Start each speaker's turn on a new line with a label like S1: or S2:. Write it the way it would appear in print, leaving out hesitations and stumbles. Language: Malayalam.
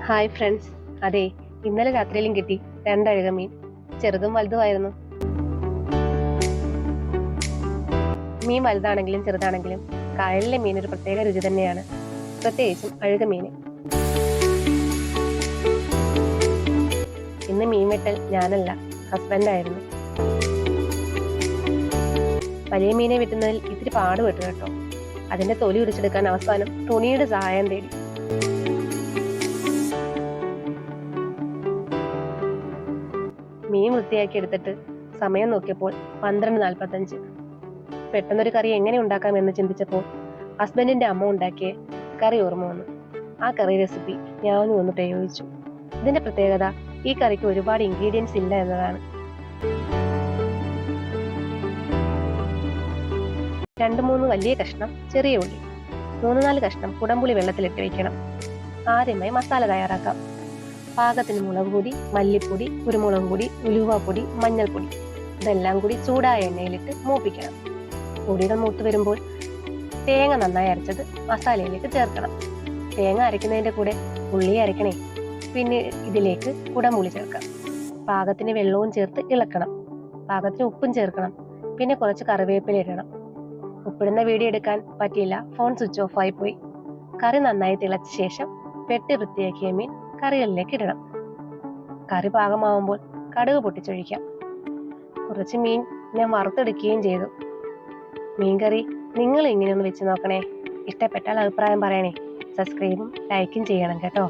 S1: Hi friends. അതെ, ഇന്നലെ രാത്രിയിലും കിട്ടി രണ്ടഴുക മീൻ. ചെറുതും വലുതുമായിരുന്നു. മീൻ വലുതാണെങ്കിലും ചെറുതാണെങ്കിലും കായലിലെ മീൻ ഒരു പ്രത്യേക രുചി തന്നെയാണ്, പ്രത്യേകിച്ചും അഴുക മീൻ. ഇന്ന് മീൻ വെട്ടൽ ഞാനല്ല, ഹസ്ബൻഡായിരുന്നു. വലിയ മീനെ വെട്ടുന്നതിൽ ഇത്തിരി പാടുപെട്ടു കേട്ടോ. അതിന്റെ തൊലി ഉരിച്ചെടുക്കാൻ അവസാനം തുണിയുടെ സഹായം തേടി. മീൻ വൃത്തിയാക്കി എടുത്തിട്ട് സമയം നോക്കിയപ്പോൾ 12:45. പെട്ടെന്നൊരു കറി എങ്ങനെ ഉണ്ടാക്കാമെന്ന് ചിന്തിച്ചപ്പോൾ ഹസ്ബൻഡിന്റെ അമ്മ ഉണ്ടാക്കിയ കറി ഓർമ്മ വന്നു. ആ കറി റെസിപ്പി ഞാനും ഒന്ന് പ്രയോഗിച്ചു. ഇതിന്റെ പ്രത്യേകത ഈ കറിക്ക് ഒരുപാട് ഇൻഗ്രീഡിയൻസ് ഇല്ല എന്നതാണ്. 2-3 വലിയ കഷ്ണം ചെറിയ ഉള്ളി, 3-4 കഷ്ണം കുടംപുളി വെള്ളത്തിലിട്ട് വെക്കണം. ആദ്യമായി മസാല തയ്യാറാക്കാം. പാകത്തിന് മുളക് പൊടി, മല്ലിപ്പൊടി, കുരുമുളക് പൊടി, ഉലുവാപ്പൊടി, മഞ്ഞൾപ്പൊടി ഇതെല്ലാം കൂടി ചൂടായ എണ്ണയിലിട്ട് മൂപ്പിക്കണം. പൊടികൾ മൂത്ത് വരുമ്പോൾ തേങ്ങ നന്നായി അരച്ചത് മസാലയിലേക്ക് ചേർക്കണം. തേങ്ങ അരയ്ക്കുന്നതിന്റെ കൂടെ ഉള്ളി അരയ്ക്കണേ. പിന്നെ ഇതിലേക്ക് കുടംപുളി ചേർക്കാം. പാകത്തിന് വെള്ളവും ചേർത്ത് ഇളക്കണം. പാകത്തിന് ഉപ്പും ചേർക്കണം. പിന്നെ കുറച്ച് കറിവേപ്പില ഇടണം. ഉപ്പിടുന്ന വീഡിയോ എടുക്കാൻ പറ്റിയില്ല, ഫോൺ സ്വിച്ച് ഓഫ് ആയി പോയി. കറി നന്നായി തിളച്ച ശേഷം വെട്ടി വൃത്തിയാക്കിയ മീൻ കറികളിലേക്ക് ഇടണം. കറി പാകമാവുമ്പോൾ കടുക് പൊട്ടിച്ചൊഴിക്കാം. കുറച്ച് മീൻ ഞാൻ വറുത്തെടുക്കുകയും ചെയ്തു. മീൻകറി നിങ്ങൾ ഇങ്ങനെയൊന്ന് വെച്ച് നോക്കണേ. ഇഷ്ടപ്പെട്ടാൽ അഭിപ്രായം പറയണേ. സബ്സ്ക്രൈബും ലൈക്കും ചെയ്യണം കേട്ടോ.